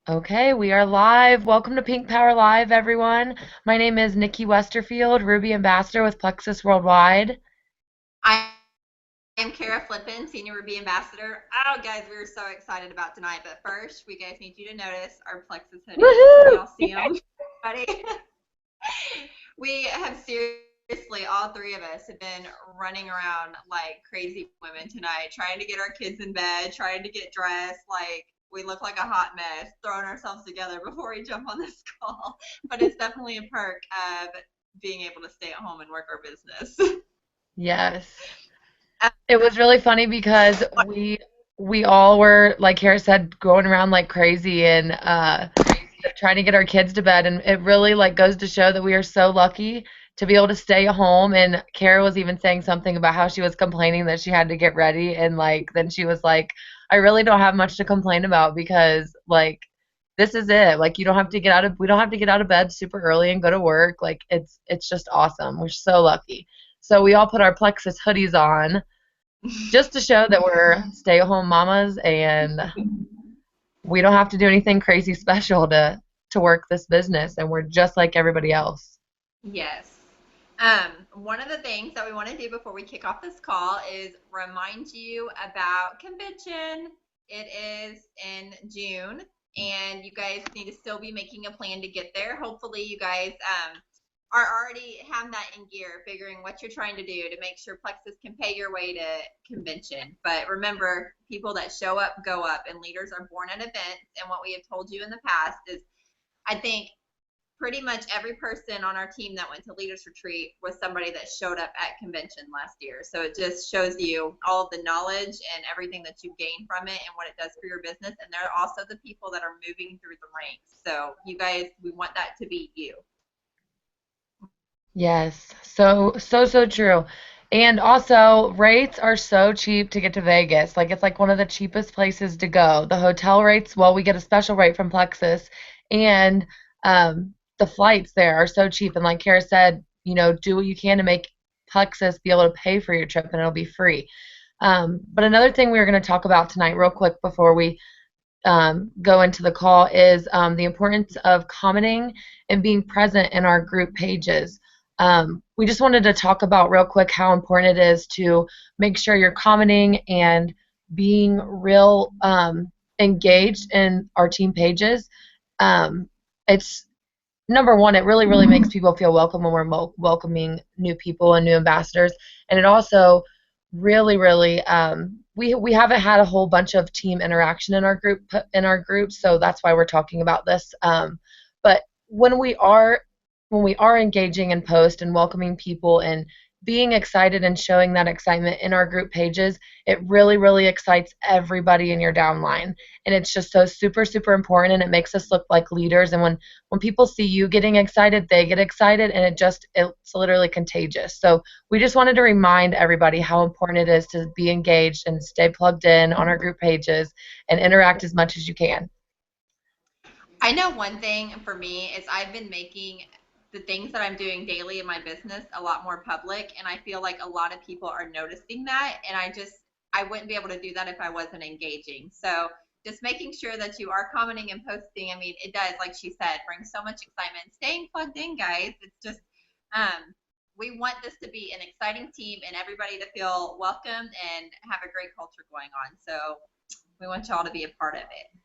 Okay, we are live. Welcome to Pink Power Live, everyone. My name is Nikki Westerfield, Ruby Ambassador with Plexus Worldwide. I am Kara Flippin, Senior Ruby Ambassador. Oh, guys, we are so excited about tonight. But first, we guys need you to notice our Plexus hoodies. Can Woohoo! y'all see them? Ready? We have seriously, all three of us have been running around like crazy women tonight, trying to get our kids in bed, trying to get dressed. Like, we look like a hot mess, throwing ourselves together before we jump on this call. But it's definitely a perk of being able to stay at home and work our business. Yes. It was really funny because we all were, like Kara said, going around like crazy and trying to get our kids to bed, and it really like goes to show that we are so lucky to be able to stay home. And Kara was even saying something about how she was complaining that she had to get ready, and like then she was like, I really don't have much to complain about because like this is it. Like you don't have to get out of we don't have to get out of bed super early and go to work. Like it's just awesome. We're so lucky. So we all put our Plexus hoodies on just to show that we're stay-at-home mamas and we don't have to do anything crazy special to work this business, and we're just like everybody else. Yes. One of the things that we want to do before we kick off this call is remind you about convention. It is in June, and you guys need to still be making a plan to get there. Hopefully, you guys are already have that in gear, figuring what you're trying to do to make sure Plexus can pay your way to convention. But remember, people that show up go up, and leaders are born at events. And what we have told you in the past is, I think pretty much every person on our team that went to Leaders Retreat was somebody that showed up at convention last year. So it just shows you all of the knowledge and everything that you gain from it and what it does for your business. And they're also the people that are moving through the ranks. So you guys, we want that to be you. Yes, so true. And also, rates are so cheap to get to Vegas. Like it's like one of the cheapest places to go. The hotel rates, well, we get a special rate from Plexus, and the flights there are so cheap. And like Kara said, do what you can to make Plexus be able to pay for your trip, and it'll be free. But another thing we were going to talk about tonight, real quick, before we go into the call, is the importance of commenting and being present in our group pages. We just wanted to talk about real quick how important it is to make sure you're commenting and being real engaged in our team pages. It's number one, it really makes people feel welcome when we're welcoming new people and new ambassadors, and it also really we haven't had a whole bunch of team interaction in our group, so that's why we're talking about this. But when we are engaging in post and welcoming people and being excited and showing that excitement in our group pages, it really excites everybody in your downline. And it's just so super important, and it makes us look like leaders. And when people see you getting excited, they get excited, and it's literally contagious. So we just wanted to remind everybody how important it is to be engaged and stay plugged in on our group pages and interact as much as you can. I know one thing for me is I've been making the things that I'm doing daily in my business a lot more public, and I feel like a lot of people are noticing that, and I wouldn't be able to do that if I wasn't engaging. So just making sure that you are commenting and posting. I mean, it does, like she said, bring so much excitement. Staying plugged in, guys. It's just we want this to be an exciting team and everybody to feel welcomed and have a great culture going on. So we want y'all to be a part of it.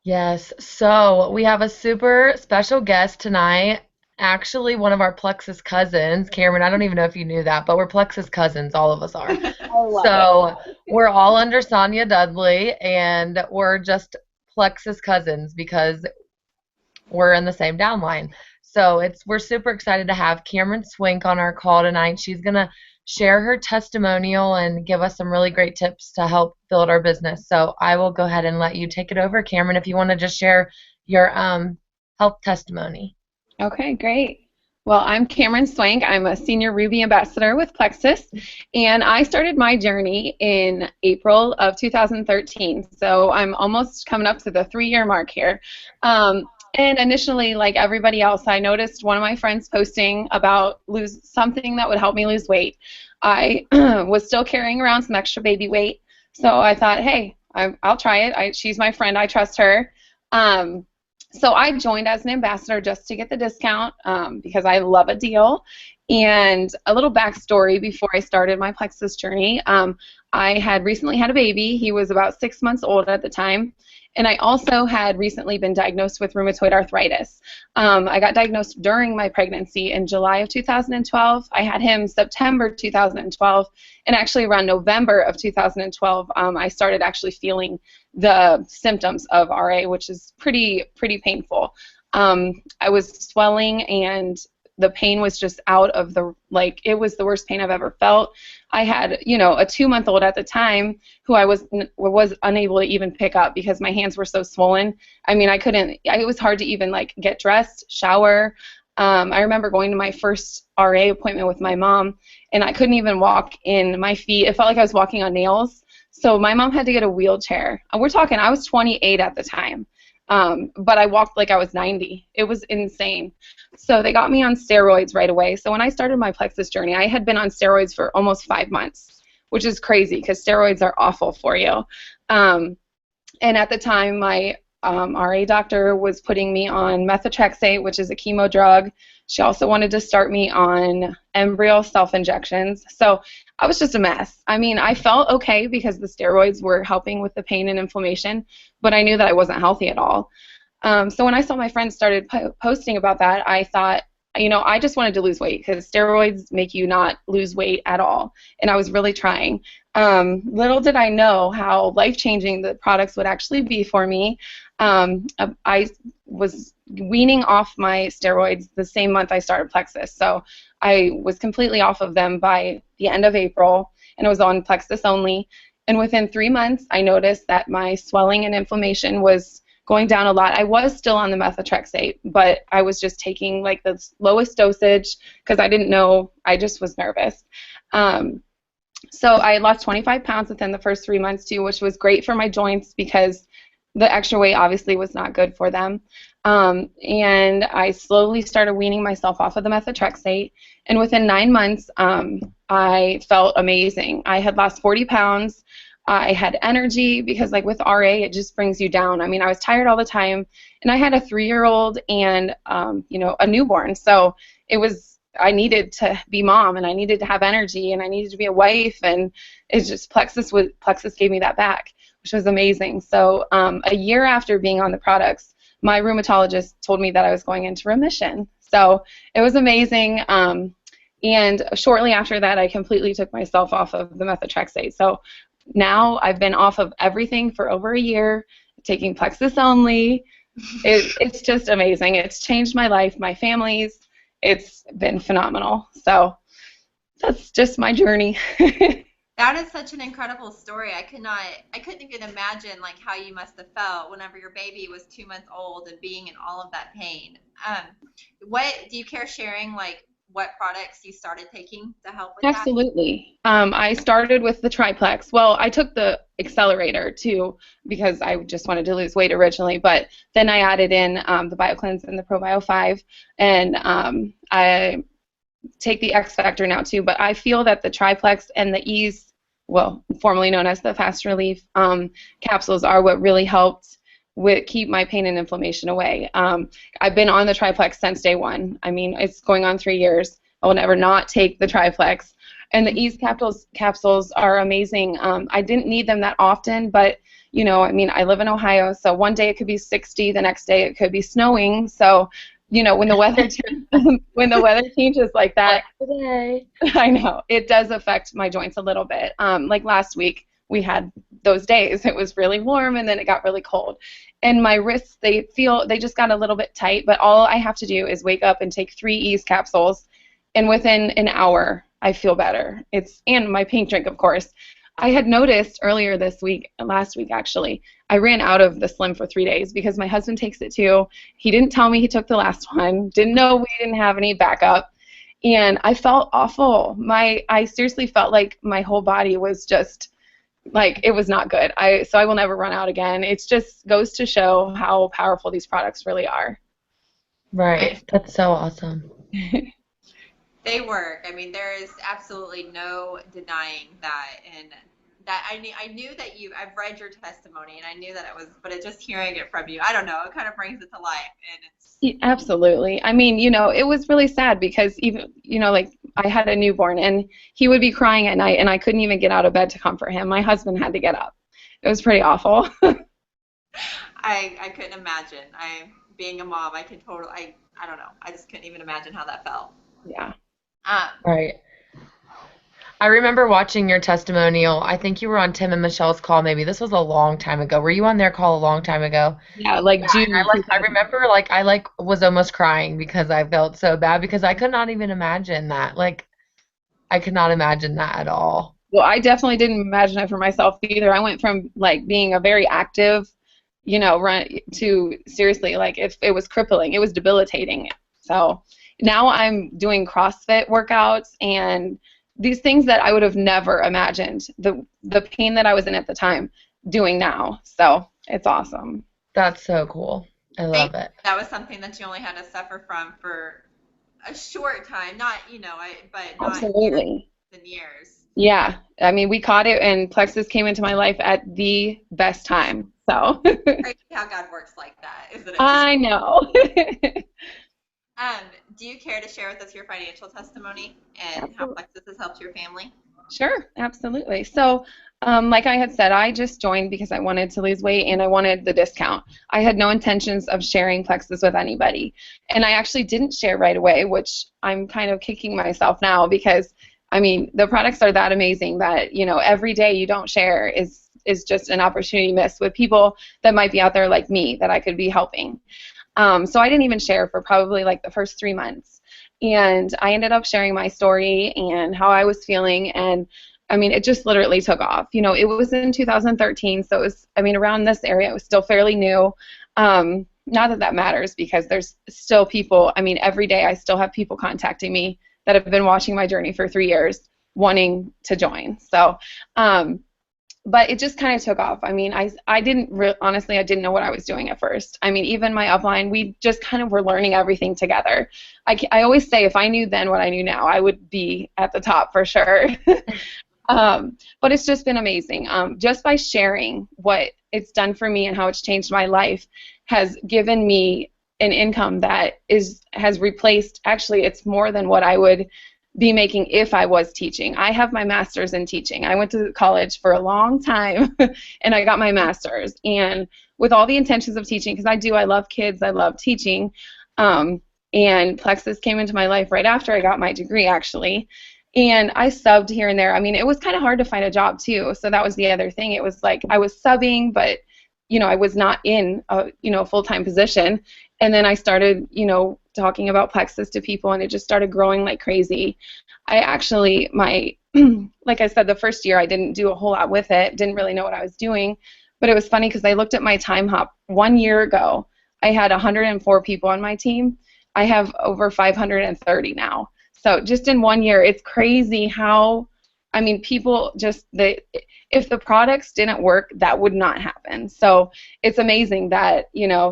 Yes, so we have a super special guest tonight. Actually, one of our Plexus cousins, Cameron. I don't even know if you knew that, but we're Plexus cousins. All of us are. I love So we're all under Sonia Dudley, and we're just Plexus cousins because we're in the same downline. So we're super excited to have Kameron Swank on our call tonight. She's gonna share her testimonial and give us some really great tips to help build our business. So I will go ahead and let you take it over, Cameron, if you want to just share your health testimony. it. Okay, great. Well, I'm Kameron Swank. I'm a senior Ruby ambassador with Plexus, and I started my journey in April of 2013. So I'm almost coming up to the 3-year mark here. And initially, like everybody else, I noticed one of my friends posting about lose something that would help me lose weight. I was still carrying around some extra baby weight, so I thought, hey, I'll try it. She's my friend. I trust her. Um, so I joined as an ambassador just to get the discount because I love a deal. And a little backstory before I started my Plexus journey. I had recently had a baby. He was about 6 months old at the time. And I also had recently been diagnosed with rheumatoid arthritis. I got diagnosed during my pregnancy in July of 2012. I had him September 2012. And actually around November of 2012, I started actually feeling the symptoms of RA, which is pretty painful. I was swelling and the pain was just out of the, like, it was the worst pain I've ever felt. I had, a 2-month-old at the time who I was unable to even pick up because my hands were so swollen. I mean, it was hard to even, like, get dressed, shower. I remember going to my first RA appointment with my mom, and I couldn't even walk in my feet. It felt like I was walking on nails. So my mom had to get a wheelchair. And we're talking, I was 28 at the time. But I walked like I was 90. It was insane. So they got me on steroids right away. So when I started my Plexus journey, I had been on steroids for almost 5 months, which is crazy because steroids are awful for you. And at the time, my RA doctor was putting me on methotrexate, which is a chemo drug. She also wanted to start me on embryo self-injections. So I was just a mess. I mean, I felt okay because the steroids were helping with the pain and inflammation, but I knew that I wasn't healthy at all. So when I saw my friends started posting about that, I thought, I just wanted to lose weight because steroids make you not lose weight at all. And I was really trying. Little did I know how life-changing the products would actually be for me. I was weaning off my steroids the same month I started Plexus. So I was completely off of them by the end of April, and I was on Plexus only. And within 3 months, I noticed that my swelling and inflammation was going down a lot. I was still on the methotrexate, but I was just taking like the lowest dosage because I didn't know. I just was nervous. So I lost 25 pounds within the first 3 months too, which was great for my joints because the extra weight obviously was not good for them. And I slowly started weaning myself off of the methotrexate. And within 9 months, I felt amazing. I had lost 40 pounds. I had energy because, like, with RA, it just brings you down. I mean, I was tired all the time, and I had a 3-year-old and, a newborn. So I needed to be mom, and I needed to have energy, and I needed to be a wife, and it's just Plexus gave me that back, which was amazing. So a year after being on the products, my rheumatologist told me that I was going into remission. So it was amazing. And shortly after that, I completely took myself off of the methotrexate. So now I've been off of everything for over a year, taking Plexus only. It's just amazing. It's changed my life, my family's. It's been phenomenal. So that's just my journey. That is such an incredible story. I couldn't even imagine like how you must have felt whenever your baby was 2 months old and being in all of that pain. What do you care sharing, like what products you started taking to help with that? Absolutely. I started with the triplex. Well, I took the accelerator too because I just wanted to lose weight originally, but then I added in the BioCleanse and the ProBio 5, and I take the X Factor now too, but I feel that the triplex and the Ease, well, formerly known as the Fast Relief capsules, are what really helped keep my pain and inflammation away. I've been on the triplex since day one. I mean, it's going on 3 years. I will never not take the triplex. And the Ease capsules are amazing. I didn't need them that often, but I live in Ohio, so one day it could be 60, the next day it could be snowing. So, when the weather changes like that, I know it does affect my joints a little bit. Like last week, we had those days. It was really warm, and then it got really cold. And my wrists, they just got a little bit tight, but all I have to do is wake up and take 3 Ease capsules, and within an hour, I feel better. And my pink drink, of course. I had noticed earlier last week actually, I ran out of the Slim for 3 days because my husband takes it too. He didn't tell me he took the last one, didn't know we didn't have any backup, and I felt awful. I seriously felt like my whole body was just, like, it was not good. So I will never run out again. It just goes to show how powerful these products really are. Right. That's so awesome. They work. I mean, there is absolutely no denying that. And I knew that I've read your testimony and I knew that it was, but it just hearing it from you, I don't know, it kind of brings it to life, and it's Absolutely. I mean, it was really sad because even, like I had a newborn and he would be crying at night and I couldn't even get out of bed to comfort him. My husband had to get up. It was pretty awful. I couldn't imagine. Being a mom, I don't know. I just couldn't even imagine how that felt. Yeah. Um, Right. I remember watching your testimonial. I think you were on Tim and Michelle's call maybe. This was a long time ago. Were you on their call a long time ago? Yeah, like Yeah, and June I 2000. remember I was almost crying because I felt so bad because I could not even imagine that. Like I could not imagine that at all. Well, I definitely didn't imagine it for myself either. I went from like being a very active, run to seriously like if it was crippling, it was debilitating. So now I'm doing CrossFit workouts and these things that I would have never imagined. The pain that I was in at the time doing now. So it's awesome. That's so cool. I love it. that was something that you only had to suffer from for a short time, not but not years Absolutely. and years. Yeah. I mean, we caught it and Plexus came into my life at the best time. So Crazy how God works like that, isn't it? I know. Do you care to share with us your financial testimony and how Absolutely. Plexus has helped your family? Sure, absolutely. So, like I had said, I just joined because I wanted to lose weight and I wanted the discount. I had no intentions of sharing Plexus with anybody. And I actually didn't share right away, which I'm kind of kicking myself now because, I mean, the products are that amazing that, every day you don't share is just an opportunity missed with people that might be out there like me that I could be helping. So I didn't even share for probably like the first 3 months. And I ended up sharing my story and how I was feeling. And I mean, it just literally took off. It was in 2013. So it was, I mean, around this area, it was still fairly new. Not that that matters because there's still people, I mean, every day I still have people contacting me that have been watching my journey for 3 years wanting to join. So, but it just kind of took off. I mean, I didn't honestly, I didn't know what I was doing at first. I mean, even my upline, we just kind of were learning everything together. I always say if I knew then what I knew now, I would be at the top for sure. But it's just been amazing. Just by sharing what it's done for me and how it's changed my life has given me an income that has replaced, actually, it's more than what I would be making if I was teaching. I have my master's in teaching. I went to college for a long time and I got my master's. And with all the intentions of teaching, because I love kids, I love teaching. And Plexus came into my life right after I got my degree, actually. And I subbed here and there. I mean, it was kind of hard to find a job too. So that was the other thing. It was like I was subbing, but I was not in a full-time position. And then I started talking about Plexus to people, and it just started growing like crazy. I actually like I said, the first year I didn't do a whole lot with it, didn't really know what I was doing. But it was funny because I looked at my time hop 1 year ago. I had 104 people on my team. I have over 530 now. So just in 1 year, it's crazy how, I mean, people just, if the products didn't work, that would not happen. So it's amazing that,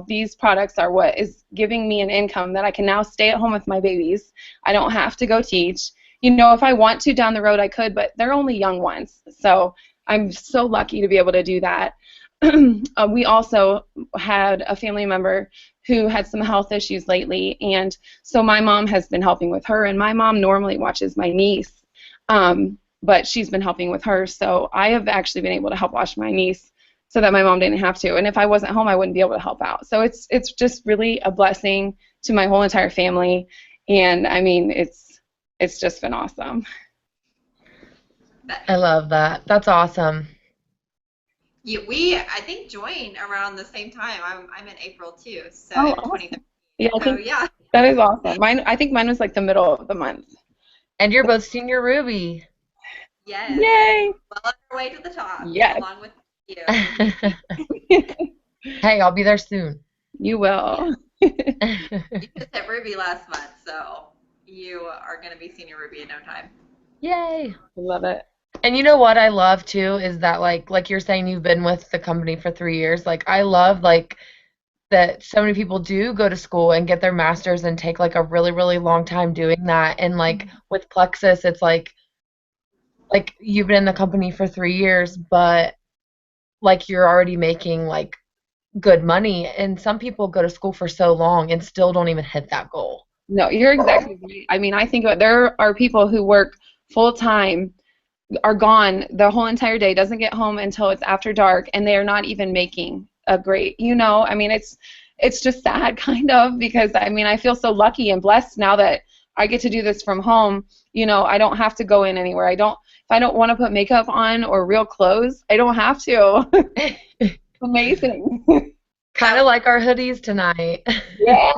these products are what is giving me an income that I can now stay at home with my babies. I don't have to go teach. If I want to down the road, I could, but they're only young ones. So I'm so lucky to be able to do that. We also had a family member who had some health issues lately, and so my mom has been helping with her, and my mom normally watches my niece, but she's been helping with her, so I have actually been able to help watch my niece so that my mom didn't have to, and if I wasn't home, I wouldn't be able to help out. So it's just really a blessing to my whole entire family, and I mean, it's just been awesome. I love that. That's awesome. Yeah, we I think joined around the same time. I'm in April too, so Oh, in awesome. 2013. Yeah, I So think yeah, that is awesome. I think mine was like the middle of the month. And you're both senior Ruby. yes, Yay! well on our way to the top, Yes. along with you. Hey, I'll be there soon. You Yeah, will. you just hit Ruby last month, so you are going to be senior Ruby in no time. Yay. Love it. And you know what I love too is that like you're saying you've been with the company for 3 years. Like I love that so many people do go to school and get their masters and take like a really, really long time doing that. And like with Plexus, it's like like you've been in the company for 3 years, but like you're already making like good money. And some people go to school for so long and still don't even hit that goal. No, you're exactly right. I mean, I think there are people who work full time, are gone the whole entire day, doesn't get home until it's after dark, and they are not even making a great, I mean, it's just sad kind of, because I mean, I feel so lucky and blessed now that I get to do this from home. I don't have to go in anywhere. If I don't want to put makeup on or real clothes, I don't have to. Amazing. Kind of like our hoodies tonight. Yeah.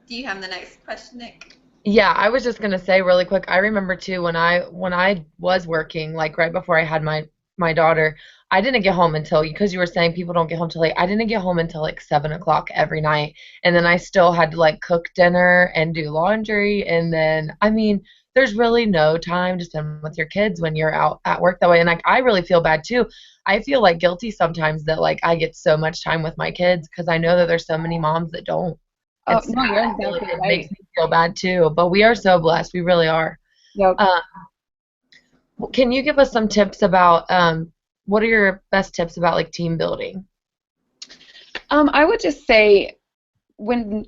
Do you have the next question, Nick? Yeah, I was just gonna say really quick. I remember too when I was working, like right before I had my daughter, I didn't get home until because you were saying people don't get home till late. I didn't get home until like 7 o'clock every night, and then I still had to like cook dinner and do laundry, and then I mean, there's really no time to spend with your kids when you're out at work that way, and like I really feel bad too. I feel like guilty sometimes that like I get so much time with my kids because I know that there's so many moms that don't. Oh, It's no, you're sad. exactly It right. makes me feel bad too, but we are so blessed. We really are. Yep. Uh, can you give us some tips about what are your best tips about like team building? I would just say when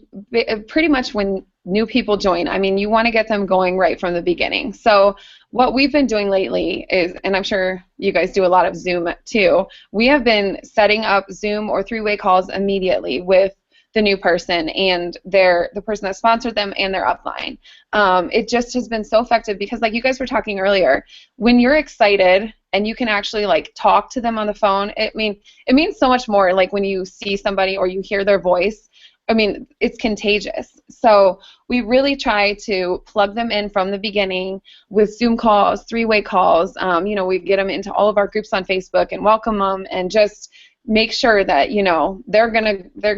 pretty much when new people join, I mean, you want to get them going right from the beginning. So what we've been doing lately is, and I'm sure you guys do a lot of Zoom too, we have been setting up Zoom or three-way calls immediately with the new person and the person that sponsored them and their upline. It just has been so effective because, like you guys were talking earlier, when you're excited and you can actually like talk to them on the phone, it means so much more. Like when you see somebody or you hear their voice, I mean, it's contagious. So we really try to plug them in from the beginning with Zoom calls, three-way calls. We get them into all of our groups on Facebook and welcome them, and just make sure that they're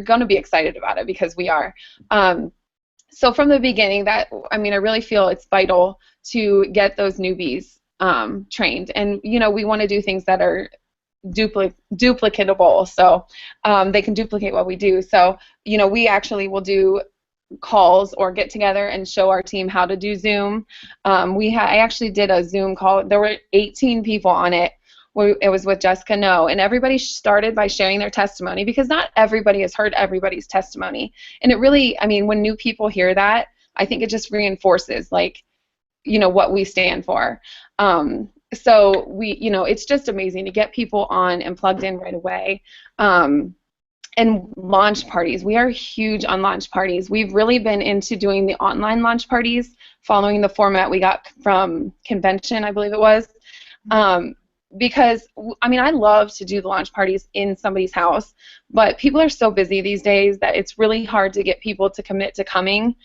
gonna be excited about it because we are. So from the beginning, I really feel it's vital to get those newbies trained, and we want to do things that are duplicatable, so they can duplicate what we do. So we actually will do calls or get together and show our team how to do Zoom. I actually did a Zoom call. There were 18 people on it. It was with Jessica No, and everybody started by sharing their testimony because not everybody has heard everybody's testimony. And it really, when new people hear that, I think it just reinforces what we stand for. So it's just amazing to get people on and plugged in right away. And launch parties. We are huge on launch parties. We've really been into doing the online launch parties, following the format we got from convention, I believe it was. Because, I love to do the launch parties in somebody's house, but people are so busy these days that it's really hard to get people to commit to coming.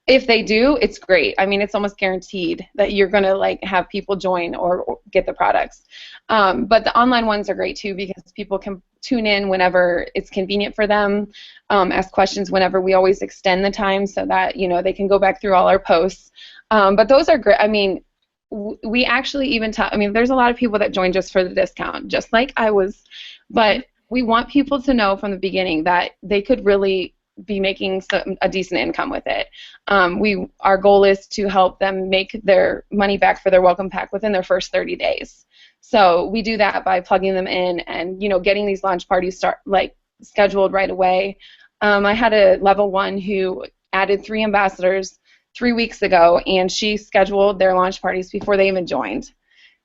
If they do, it's great. It's almost guaranteed that you're going to have people join or get the products. But the online ones are great too because people can tune in whenever it's convenient for them, ask questions whenever. We always extend the time so that they can go back through all our posts. But those are great. We actually even there's a lot of people that join just for the discount, just like I was. But we want people to know from the beginning that they could really be making a decent income with it. Our goal is to help them make their money back for their welcome pack within their first 30 days. So we do that by plugging them in and getting these launch parties scheduled right away. I had a level 1 who added 3 ambassadors 3 weeks ago, and she scheduled their launch parties before they even joined.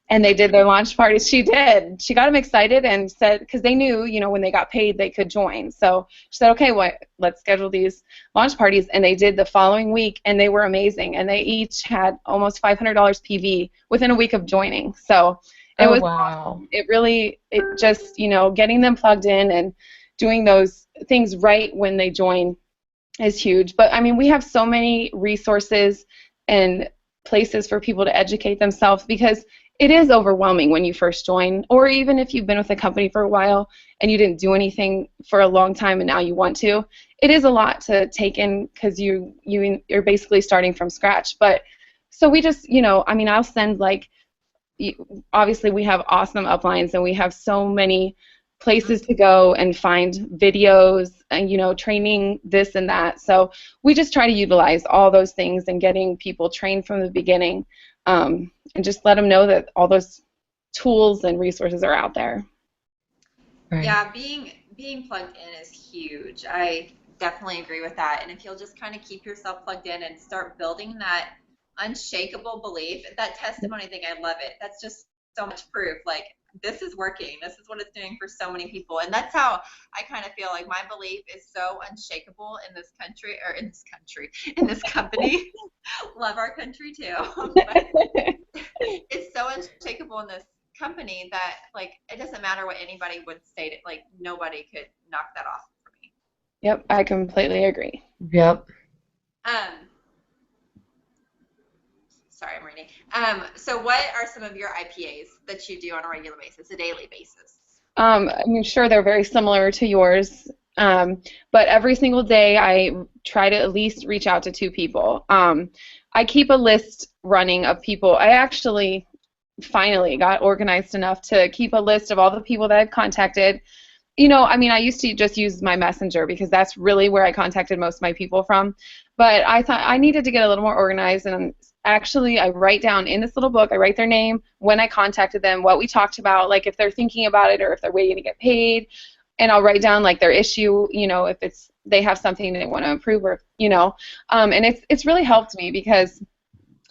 And they did their launch parties. She did. She got them excited and said, because they knew, when they got paid, they could join. So she said, okay, let's schedule these launch parties. And they did the following week, and they were amazing. And they each had almost $500 PV within a week of joining. So it was awesome. It just, getting them plugged in and doing those things right when they join is huge. But, we have so many resources and places for people to educate themselves because it is overwhelming when you first join, or even if you've been with a company for a while and you didn't do anything for a long time and now you want to. It is a lot to take in because you're basically starting from scratch. But so we just, I'll send obviously we have awesome uplines and we have so many places to go and find videos and, you know, training this and that. So we just try to utilize all those things and getting people trained from the beginning, and just let them know that all those tools and resources are out there. Right. Yeah, being plugged in is huge. I definitely agree with that. And if you'll just kind of keep yourself plugged in and start building that unshakable belief, that testimony thing, I love it. That's just so much proof. Like, this is working. This is what it's doing for so many people. And that's how I kind of feel like my belief is so unshakable in this country, or in this country, in this company. Love our country too. But it's so unshakable in this company that, like, it doesn't matter what anybody would say to, like, nobody could knock that off for me. Yep, I completely agree. Yep. Um, sorry, I'm reading. So what are some of your IPAs that you do on a regular basis, a daily basis? I'm sure they're very similar to yours, but every single day I try to at least reach out to 2 people. I keep a list running of people. I actually finally got organized enough to keep a list of all the people that I've contacted. You know, I mean, I used to just use my messenger because that's really where I contacted most of my people from. But I thought I needed to get a little more organized, and actually I write down in this little book, I write their name, when I contacted them, what we talked about, like if they're thinking about it or if they're waiting to get paid, and I'll write down like their issue, you know, if it's they have something they want to improve, or you know, and it's really helped me because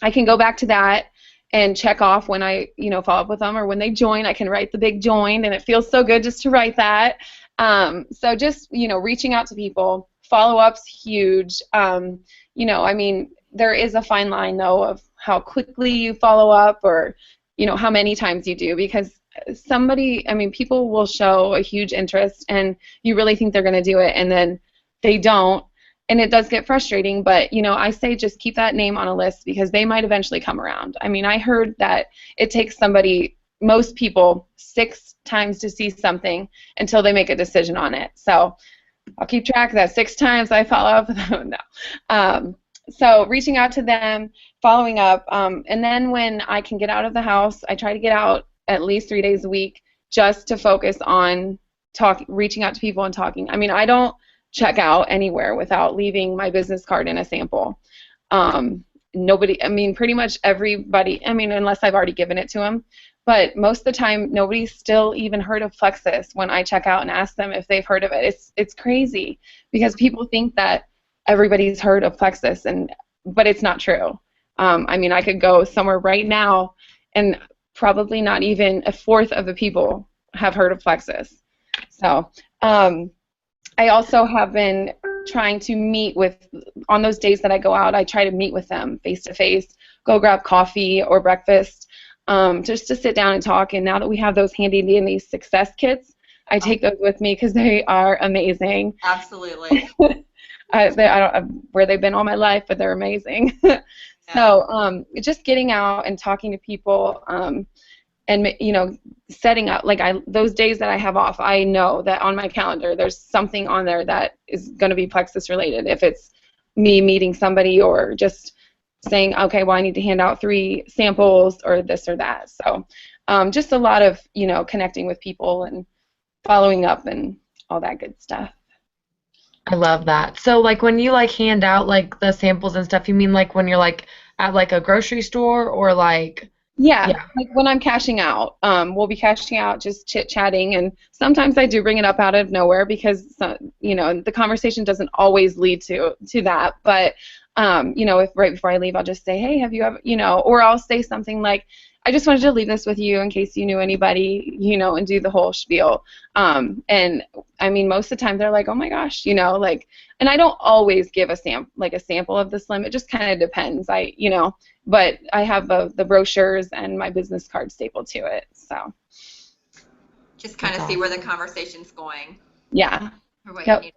I can go back to that and check off when I, you know, follow up with them, or when they join, I can write the big join, and it feels so good just to write that. So just, you know, reaching out to people, follow-up's huge. You know, I mean, there is a fine line, though, of how quickly you follow up, or, you know, how many times you do, because somebody, I mean, people will show a huge interest, and you really think they're going to do it, and then they don't. And it does get frustrating, but, you know, I say just keep that name on a list because they might eventually come around. I mean, I heard that it takes somebody, most people, 6 times to see something until they make a decision on it. So I'll keep track of that. 6 times I follow up with them. No. So reaching out to them, following up, and then when I can get out of the house, I try to get out at least 3 days a week just to focus on reaching out to people and talking. I mean, I don't check out anywhere without leaving my business card and a sample. Nobody, I mean, pretty much everybody, I mean, unless I've already given it to them, but most of the time, nobody's still even heard of Plexus when I check out and ask them if they've heard of it. It's crazy because people think that everybody's heard of Plexus, but it's not true. I mean, I could go somewhere right now and probably not even 1/4 of the people have heard of Plexus. So, I also have been trying to meet with, on those days that I go out, I try to meet with them face to face, go grab coffee or breakfast, just to sit down and talk. And now that we have those handy dandy success kits, I take those with me because they are amazing. Absolutely. I don't know where they've been all my life, but they're amazing. So just getting out and talking to people, and, you know, setting up, like, those days that I have off, I know that on my calendar there's something on there that is going to be Plexus related. If it's me meeting somebody or just saying, okay, well, I need to hand out 3 samples or this or that. So just a lot of, you know, connecting with people and following up and all that good stuff. I love that. So, like, when you, like, hand out, like, the samples and stuff, you mean, like, when you're, like, at, like, a grocery store, or, like... Yeah, Yeah. like when I'm cashing out, we'll be cashing out, just chit-chatting, and sometimes I do bring it up out of nowhere because, you know, the conversation doesn't always lead to that, but, you know, if right before I leave, I'll just say, hey, have you ever, you know, or I'll say something like, I just wanted to leave this with you in case you knew anybody, you know, and do the whole spiel. And I mean, most of the time they're like, oh my gosh, you know, like, and I don't always give a sample of the Slim. It just kind of depends. You know, but I have the brochures and my business card stapled to it. So just kind of see where the conversation's going. Yeah. Or what Yep. you need.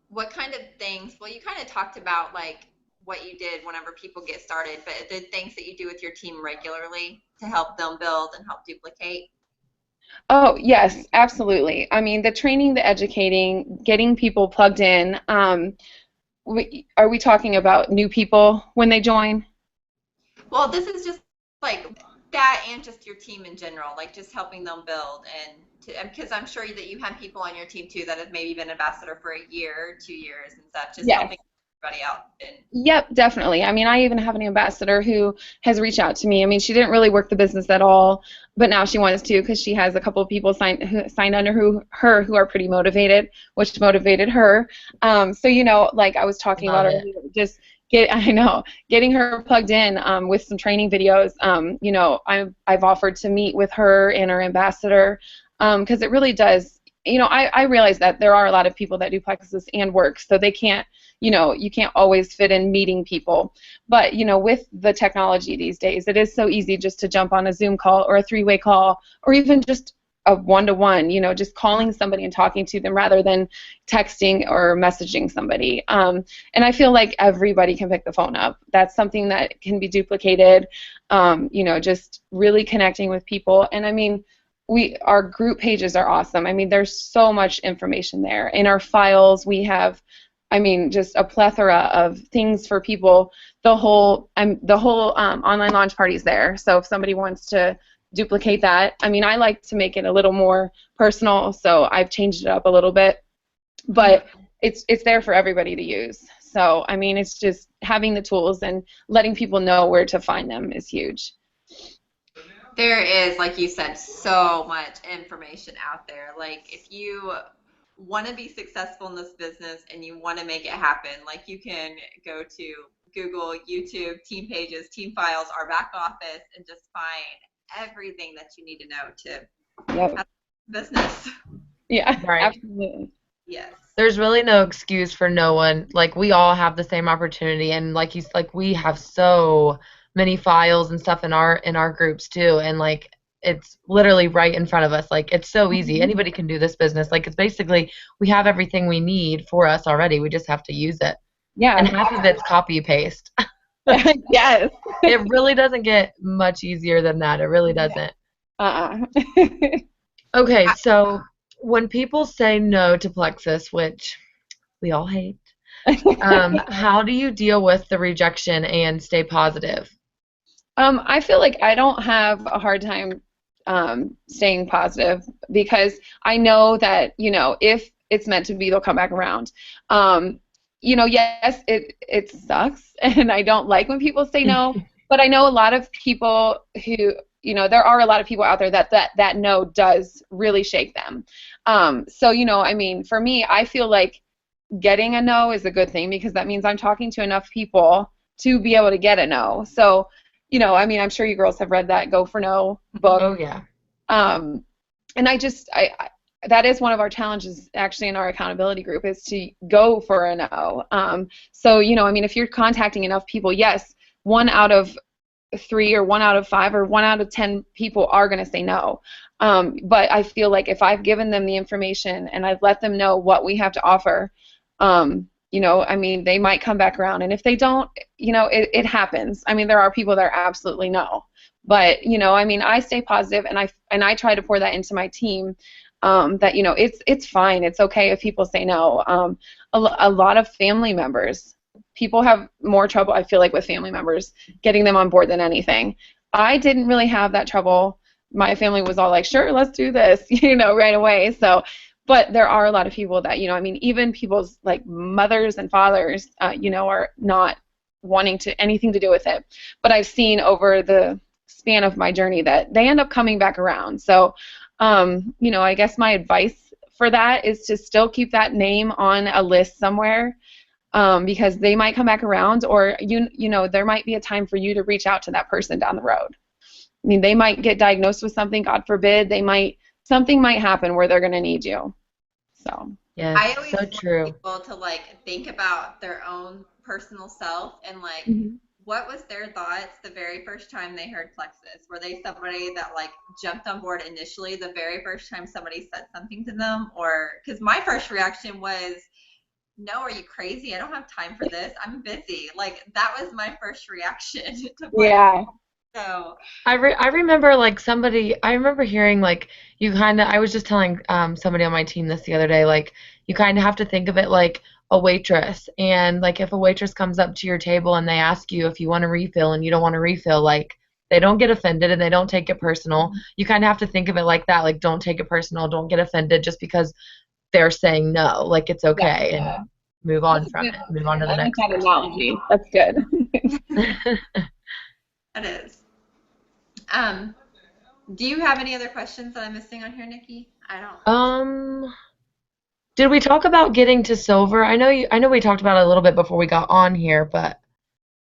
What kind of things? Well, you kind of talked about, like, what you did whenever people get started, but the things that you do with your team regularly to help them build and help duplicate. Oh, yes, absolutely. I mean, the training, the educating, getting people plugged in. Are we talking about new people when they join? Well, this is just like that and just your team in general, like just helping them build and because I'm sure that you have people on your team too that have maybe been ambassador for a year, 2 years and stuff, just Yes. helping everybody out. And Yep, definitely. I mean, I even have an ambassador who has reached out to me. I mean, she didn't really work the business at all, but now she wants to because she has a couple of people signed under her who are pretty motivated, which motivated her. So like I was talking about Love it. earlier, just getting her plugged in with some training videos. I've offered to meet with her and her ambassador because it really does. I realize that there are a lot of people that do plexus and work, so they can't. You can't always fit in meeting people. But, with the technology these days, it is so easy just to jump on a Zoom call or a three-way call or even just a one-to-one, just calling somebody and talking to them rather than texting or messaging somebody. And I feel like everybody can pick the phone up. That's something that can be duplicated, just really connecting with people. And, I mean, our group pages are awesome. I mean, there's so much information there. In our files, we have just a plethora of things for people. The whole online launch party is there. So if somebody wants to duplicate that, I like to make it a little more personal, so I've changed it up a little bit. But it's there for everybody to use. So it's just having the tools and letting people know where to find them is huge. there is, like you said, so much information out there. Like if you want to be successful in this business and you want to make it happen, like you can go to Google, YouTube, team pages, team files, our back office, and just find everything that you need to know to have a business. Yeah, Right. absolutely. Yes. There's really no excuse for no one. Like we all have the same opportunity, and like we have so many files and stuff in our groups too, and like it's literally right in front of us. Like it's so easy. Anybody can do this business. Like it's basically we have everything we need for us already. We just have to use it. Yeah. And half of it's copy paste. Yes. It really doesn't get much easier than that. It really doesn't. Okay, so when people say no to Plexus, which we all hate, how do you deal with the rejection and stay positive? I feel like I don't have a hard time staying positive because I know that, if it's meant to be, they'll come back around. Yes, it sucks, and I don't like when people say no, but I know a lot of people who, there are a lot of people out there that no does really shake them. So, for me, I feel like getting a no is a good thing because that means I'm talking to enough people to be able to get a no. So, I'm sure you girls have read that Go for No book. Oh yeah. And that is one of our challenges actually in our accountability group is to go for a no. So, if you're contacting enough people, yes, 1 out of 3 or 1 out of 5 or 1 out of 10 people are going to say no. But I feel like if I've given them the information and I've let them know what we have to offer, they might come back around. And if they don't, it happens. There are people that are absolutely no. But, I stay positive and I try to pour that into my team. That it's fine. It's okay if people say no. A lot of family members, people have more trouble, I feel like, with family members getting them on board than anything. I didn't really have that trouble. My family was all like, sure, let's do this, right away. So, but there are a lot of people that, even people's like mothers and fathers, are not wanting anything to do with it. But I've seen over the span of my journey that they end up coming back around. So, I guess my advice for that is to still keep that name on a list somewhere, because they might come back around, or there might be a time for you to reach out to that person down the road. They might get diagnosed with something, God forbid. Something might happen where they're going to need you. So Yeah, I always so want true. people to think about their own personal self and what was their thoughts the very first time they heard Plexus? Were they somebody that jumped on board initially the very first time somebody said something to them? Or because my first reaction was, no, are you crazy? I don't have time for this. I'm busy. That was my first reaction to Plexus. Yeah. So I remember I remember hearing I was just telling somebody on my team this the other day, you kind of have to think of it like a waitress, and if a waitress comes up to your table and they ask you if you want a refill and you don't want to refill, they don't get offended and they don't take it personal. You kind of have to think of it like that, like don't take it personal, don't get offended just because they're saying no. Like it's Yeah. okay and move on That's a from good. it. Move on to the I like next that analogy. That's good. person. It is. Do you have any other questions that I'm missing on here, Nikki? I don't. Did we talk about getting to silver? I know we talked about it a little bit before we got on here, but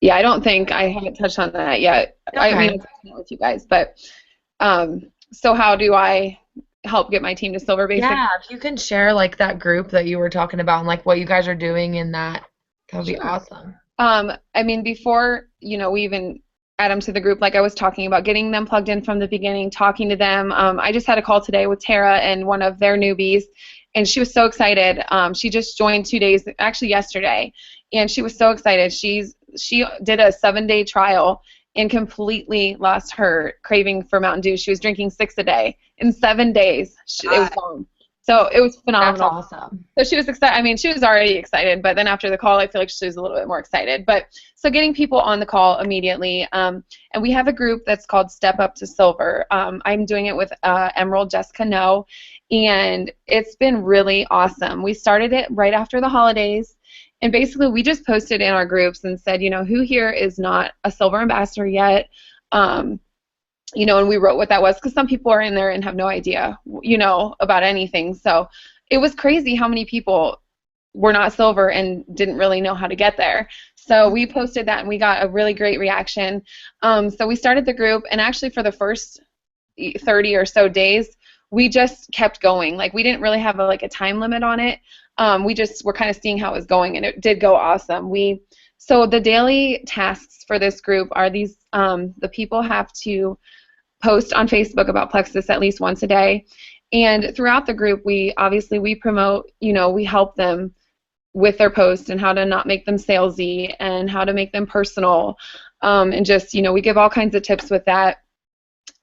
Yeah, I don't think I haven't touched on that yet. I mean, okay. I'm touching it with you guys, but so how do I help get my team to silver, basically? Yeah, if you can share like that group that you were talking about and like what you guys are doing in that would be Sure. awesome. I mean, before, we even add them to the group, like I was talking about, getting them plugged in from the beginning, talking to them. I just had a call today with Tara and one of their newbies, and she was so excited. She just joined 2 days, actually yesterday, and she was so excited. She did a 7-day trial and completely lost her craving for Mountain Dew. She was drinking 6 a day. In 7 days, it was gone. So it was That's phenomenal. awesome. So she was excited. I mean, she was already excited, but then after the call, I feel like she was a little bit more excited. But so getting people on the call immediately, and we have a group that's called Step Up to Silver. I'm doing it with Emerald Jessica No, and it's been really awesome. We started it right after the holidays, and basically we just posted in our groups and said, who here is not a silver ambassador yet? Um, and we wrote what that was because some people are in there and have no idea, about anything. So it was crazy how many people were not silver and didn't really know how to get there. So we posted that and we got a really great reaction. So we started the group, and actually for the first 30 or so days, we just kept going. Like we didn't really have a time limit on it. We just were kind of seeing how it was going, and it did go awesome. So the daily tasks for this group are these: the people have to post on Facebook about Plexus at least once a day. And throughout the group, we promote, we help them with their posts and how to not make them salesy and how to make them personal. And just, we give all kinds of tips with that.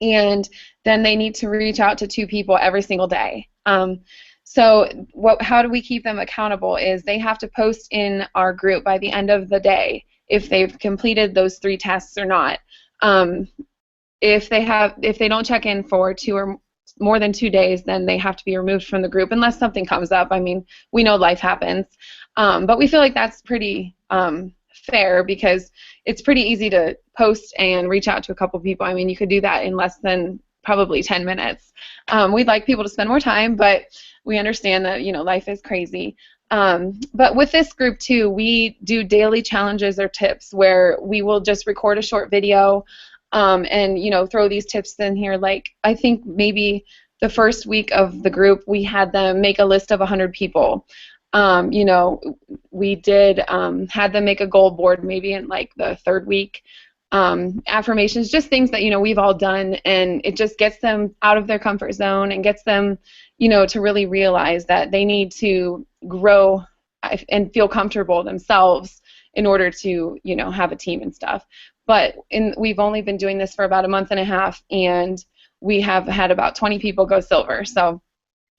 And then they need to reach out to 2 people every single day. So how do we keep them accountable is they have to post in our group by the end of the day if they've completed those 3 tasks or not. If they don't check in for 2 or more than 2 days, then they have to be removed from the group unless something comes up. I mean, we know life happens, but we feel like that's pretty fair because it's pretty easy to post and reach out to a couple people. I mean, you could do that in less than probably 10 minutes. We'd like people to spend more time, but we understand that life is crazy. But with this group too, we do daily challenges or tips where we will just record a short video. And throw these tips in here. Like I think maybe the first week of the group we had them make a list of 100 people. We did had them make a goal board maybe in like the 3rd week. Affirmations, just things that we've all done, and it just gets them out of their comfort zone and gets them to really realize that they need to grow and feel comfortable themselves in order to have a team and stuff. But we've only been doing this for about a month and a half, and we have had about 20 people go silver. So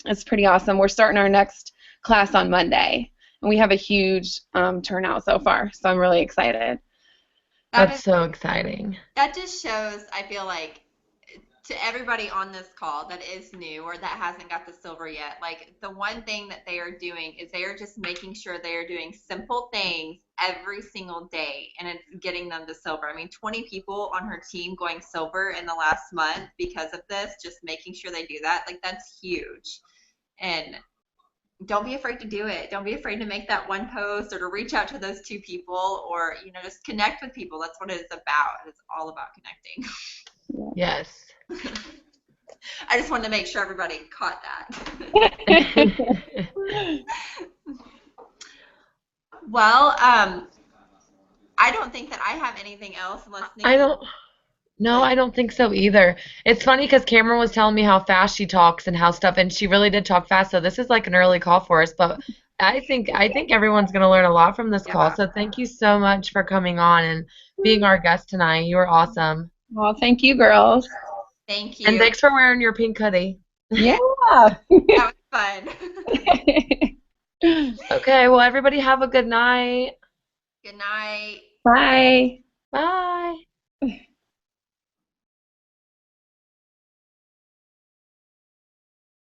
it's pretty awesome. We're starting our next class on Monday, and we have a huge turnout so far. So I'm really excited. That's so exciting. That just shows, I feel like, to everybody on this call that is new or that hasn't got the silver yet, like the one thing that they are doing is they are just making sure they are doing simple things every single day and it's getting them to silver. I mean, 20 people on her team going silver in the last month because of this, just making sure they do that, like that's huge. And don't be afraid to do it. Don't be afraid to make that one post or to reach out to those 2 people or, just connect with people. That's what it is about. It's all about connecting. Yes. I just wanted to make sure everybody caught that. Well, I don't think that I have anything else unless Nikki. No, I don't think so either. It's funny because Cameron was telling me how fast she talks and how stuff, and she really did talk fast. So this is like an early call for us, but I think everyone's going to learn a lot from this call. So thank you so much for coming on and being our guest tonight. You were awesome. Well, thank you, girls. Thank you. And thanks for wearing your pink hoodie. Yeah. That was fun. Okay, well, everybody have a good night. Good night. Bye. Bye.